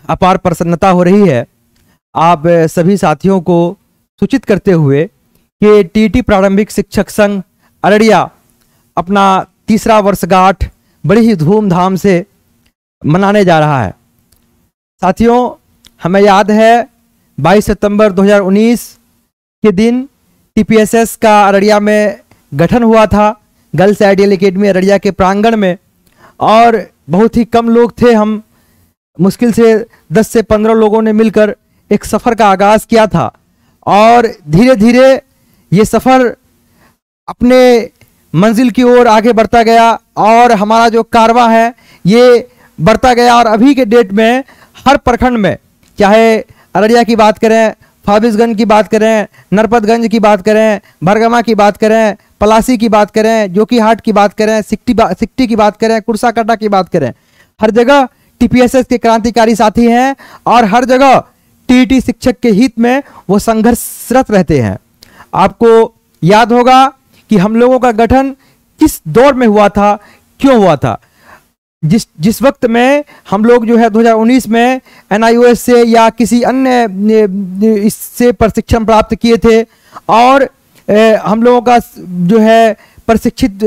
अपार प्रसन्नता हो रही है आप सभी साथियों को सूचित करते हुए कि टीटी प्रारंभिक शिक्षक संघ अररिया अपना तीसरा वर्षगांठ बड़ी ही धूमधाम से मनाने जा रहा है। साथियों, हमें याद है 22 सितंबर 2019 के दिन टीपीएसएस का अररिया में गठन हुआ था, गर्ल्स आइडियल एकेडमी अररिया के प्रांगण में, और बहुत ही कम लोग थे। हम मुश्किल से 10 से 15 लोगों ने मिलकर एक सफ़र का आगाज़ किया था और धीरे धीरे ये सफ़र अपने मंजिल की ओर आगे बढ़ता गया और हमारा जो कारवां है ये बढ़ता गया। और अभी के डेट में हर प्रखंड में, चाहे अररिया की बात करें, फारबिसगंज की बात करें, नरपतगंज की बात करें, भरगमा की बात करें, पलासी की बात करें, जोकीहाट की बात करें, सिकटी की बात करें, कुर्साकाटा की बात करें, हर जगह टीपीएसएस के क्रांतिकारी साथी हैं और हर जगह टीटी शिक्षक के हित में वो संघर्षरत रहते हैं। आपको याद होगा कि हम लोगों का गठन किस दौर में हुआ था, क्यों हुआ था। जिस वक्त में हम लोग जो है 2019 में एनआईओएस से या किसी अन्य इससे प्रशिक्षण प्राप्त किए थे और हम लोगों का जो है प्रशिक्षित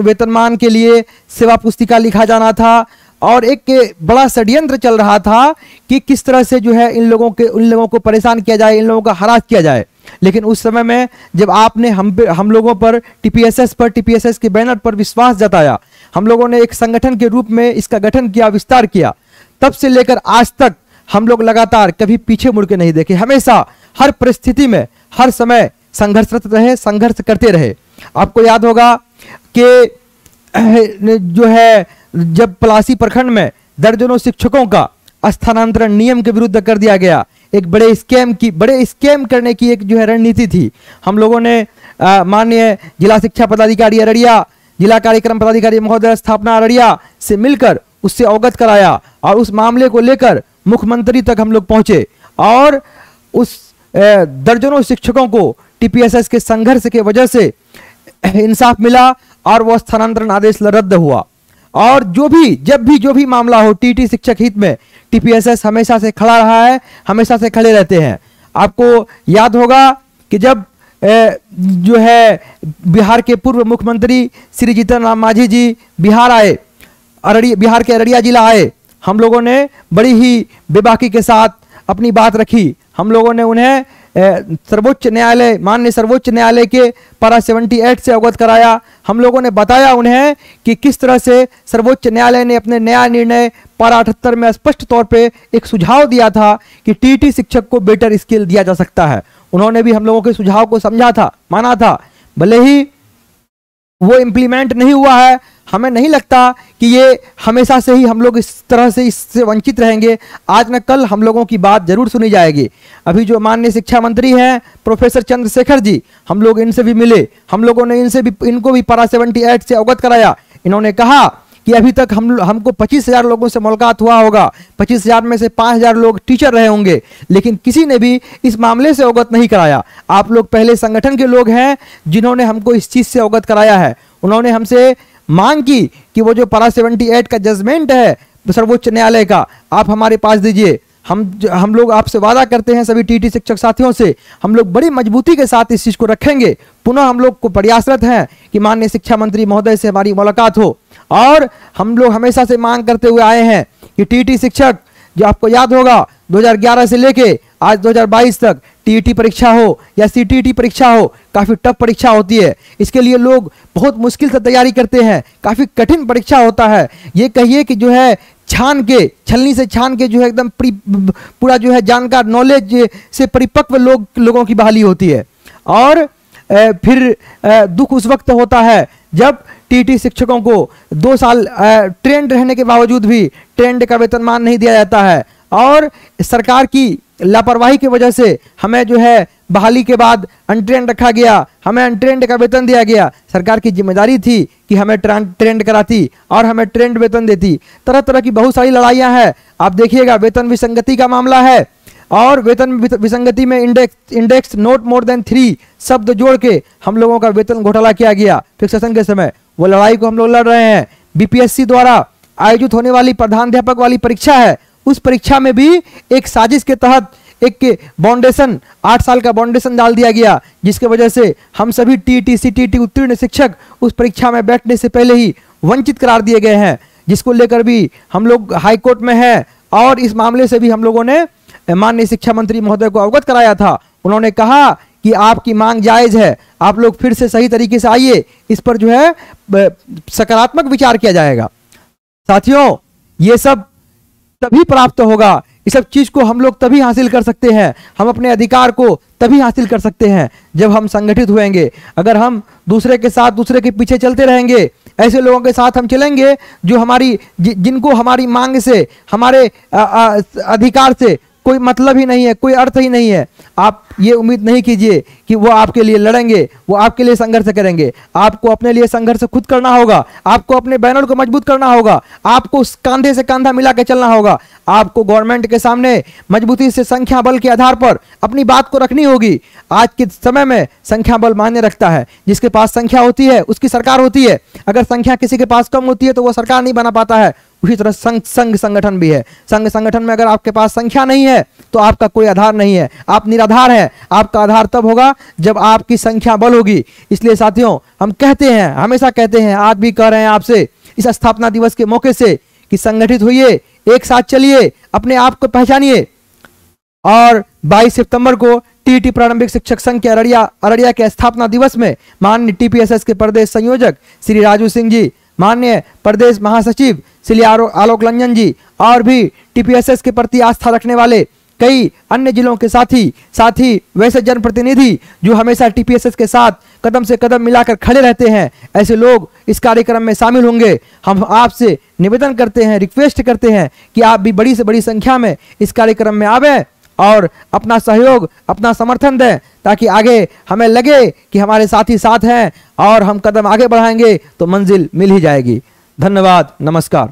वेतनमान के लिए सेवा पुस्तिका लिखा जाना था और एक बड़ा षड्यंत्र चल रहा था कि किस तरह से जो है इन लोगों को परेशान किया जाए, इन लोगों का हरास किया जाए। लेकिन उस समय में जब आपने हम लोगों पर टीपीएसएस के बैनर पर विश्वास जताया, हम लोगों ने एक संगठन के रूप में इसका गठन किया, विस्तार किया, तब से लेकर आज तक हम लोग लगातार कभी पीछे मुड़ के नहीं देखे। हमेशा हर परिस्थिति में हर समय संघर्षरत रहे, संघर्ष करते रहे। आपको याद होगा कि जो है जब पलासी प्रखंड में दर्जनों शिक्षकों का स्थानांतरण नियम के विरुद्ध कर दिया गया, एक बड़े स्कैम करने की एक जो है रणनीति थी। हम लोगों ने माननीय जिला शिक्षा पदाधिकारी अररिया, जिला कार्यक्रम पदाधिकारी महोदय स्थापना अररिया से मिलकर उससे अवगत कराया और उस मामले को लेकर मुख्यमंत्री तक हम लोग पहुंचे और उस दर्जनों शिक्षकों को टीपीएसएस के संघर्ष के वजह से इंसाफ मिला और वह स्थानांतरण आदेश रद्द हुआ। और जो भी मामला हो टीटी शिक्षक हित में टीपीएसएस हमेशा से खड़ा रहा है, हमेशा से खड़े रहते हैं। आपको याद होगा कि जब जो है बिहार के पूर्व मुख्यमंत्री श्री जीतन राम मांझी जी बिहार आए, बिहार के अररिया जिला आए, हम लोगों ने बड़ी ही बेबाकी के साथ अपनी बात रखी। हम लोगों ने उन्हें सर्वोच्च न्यायालय, माननीय सर्वोच्च न्यायालय के पारा 78 से अवगत कराया। हम लोगों ने बताया उन्हें कि किस तरह से सर्वोच्च न्यायालय ने अपने न्याय निर्णय पारा 78 में स्पष्ट तौर पे एक सुझाव दिया था कि टीटी शिक्षक को बेटर स्किल दिया जा सकता है। उन्होंने भी हम लोगों के सुझाव को समझा था, माना था, भले ही वो इम्प्लीमेंट नहीं हुआ है। हमें नहीं लगता कि ये हमेशा से ही हम लोग इस तरह से इससे वंचित रहेंगे। आज न कल हम लोगों की बात जरूर सुनी जाएगी। अभी जो माननीय शिक्षा मंत्री हैं प्रोफेसर चंद्रशेखर जी, हम लोग इनसे भी मिले, हम लोगों ने इनको भी पारा 78 से अवगत कराया। इन्होंने कहा कि अभी तक हमको 25,000 लोगों से मुलाकात हुआ होगा, 25,000 में से 5,000 लोग टीचर रहे होंगे, लेकिन किसी ने भी इस मामले से अवगत नहीं कराया। आप लोग पहले संगठन के लोग हैं जिन्होंने हमको इस चीज़ से अवगत कराया है। उन्होंने हमसे मांग की कि वो जो पारा 78 का जजमेंट है सर्वोच्च न्यायालय का, आप हमारे पास दीजिए। हम लोग आपसे वादा करते हैं, सभी टीटी शिक्षक साथियों से, हम लोग बड़ी मजबूती के साथ इस चीज़ को रखेंगे। पुनः हम लोग को प्रयासरत हैं कि माननीय शिक्षा मंत्री महोदय से हमारी मुलाकात हो। और हम लोग हमेशा से मांग करते हुए आए हैं कि टीटी शिक्षक, जो आपको याद होगा 2011 से लेके आज 2022 तक टीईटी परीक्षा हो या सीटीईटी परीक्षा हो, काफ़ी टफ परीक्षा होती है। इसके लिए लोग बहुत मुश्किल से तैयारी करते हैं, काफ़ी कठिन परीक्षा होता है। ये कहिए कि जो है छलनी से छान के जो है एकदम पूरा जो है जानकार, नॉलेज से परिपक्व लोगों की बहाली होती है। और फिर दुख उस वक्त होता है जब टीटी शिक्षकों को 2 साल ट्रेंड रहने के बावजूद भी ट्रेंड का वेतनमान नहीं दिया जाता है और सरकार की लापरवाही की वजह से हमें जो है बहाली के बाद अनट्रेंड रखा गया, हमें अनट्रेंड का वेतन दिया गया। सरकार की जिम्मेदारी थी कि हमें ट्रेंड कराती और हमें ट्रेंड वेतन देती। तरह तरह की बहुत सारी लड़ाइयाँ हैं। आप देखिएगा, वेतन विसंगति का मामला है और वेतन विसंगति में इंडेक्स नोट मोर देन 3 शब्द जोड़ के हम लोगों का वेतन घोटाला किया गया फिक्सेशन के समय। वो लड़ाई को हम लोग लड़ रहे हैं। बीपीएससी द्वारा आयोजित होने वाली प्रधानाध्यापक वाली परीक्षा है, उस परीक्षा में भी एक साजिश के तहत एक बाउंडेशन 8 साल का बाउंडेशन डाल दिया गया, जिसके वजह से हम सभी टीईटी सीटीईटी उत्तीर्ण शिक्षक उस परीक्षा में बैठने से पहले ही वंचित करार दिए गए हैं, जिसको लेकर भी हम लोग हाई कोर्ट में हैं। और इस मामले से भी हम लोगों ने माननीय शिक्षा मंत्री महोदय को अवगत कराया था। उन्होंने कहा कि आपकी मांग जायज है, आप लोग फिर से सही तरीके से आइए, इस पर जो है सकारात्मक विचार किया जाएगा। साथियों, ये सब तभी प्राप्त होगा, इस सब चीज को हम लोग तभी हासिल कर सकते हैं, हम अपने अधिकार को तभी हासिल कर सकते हैं जब हम संगठित हुएंगे। अगर हम दूसरे के साथ, दूसरे के पीछे चलते रहेंगे, ऐसे लोगों के साथ हम चलेंगे जो जिनको हमारी मांग से, हमारे अधिकार से कोई मतलब ही नहीं है, कोई अर्थ ही नहीं है, आप ये उम्मीद नहीं कीजिए कि वो आपके लिए लड़ेंगे, वो आपके लिए संघर्ष करेंगे। आपको अपने लिए संघर्ष खुद करना होगा, आपको अपने बैनर को मजबूत करना होगा, आपको कंधे से कंधा मिला के चलना होगा, आपको गवर्नमेंट के सामने मजबूती से संख्या बल के आधार पर अपनी बात को रखनी होगी। आज के समय में संख्या बल मायने रखता है, जिसके पास संख्या होती है उसकी सरकार होती है, अगर संख्या किसी के पास कम होती है तो वो सरकार नहीं बना पाता है। उसी तरह संघ संगठन भी है, संघ संगठन में अगर आपके पास संख्या नहीं है तो आपका कोई आधार नहीं है, आप निराधार हैं। आपका आधार तब होगा जब आपकी संख्या बल होगी। इसलिए साथियों, हम कहते हैं, हमेशा कहते हैं, आज भी कह रहे हैं आपसे इस स्थापना दिवस के मौके से कि संगठित होइए, एक साथ चलिए, अपने आप को पहचानिए। और 22 सितंबर को टीईटी प्रारंभिक शिक्षक संघ के अररिया के स्थापना दिवस में माननीय टीपीएसएस के प्रदेश संयोजक श्री राजू सिंह जी, माननीय प्रदेश महासचिव श्री आलोक रंजन जी और भी टीपीएसएस के प्रति आस्था रखने वाले कई अन्य जिलों के साथी वैसे जनप्रतिनिधि जो हमेशा टीपीएसएस के साथ कदम से कदम मिलाकर खड़े रहते हैं, ऐसे लोग इस कार्यक्रम में शामिल होंगे। हम आपसे निवेदन करते हैं, रिक्वेस्ट करते हैं कि आप भी बड़ी से बड़ी संख्या में इस कार्यक्रम में आवें और अपना सहयोग, अपना समर्थन दें, ताकि आगे हमें लगे कि हमारे साथी साथ हैं और हम कदम आगे बढ़ाएंगे तो मंजिल मिल ही जाएगी। धन्यवाद, नमस्कार।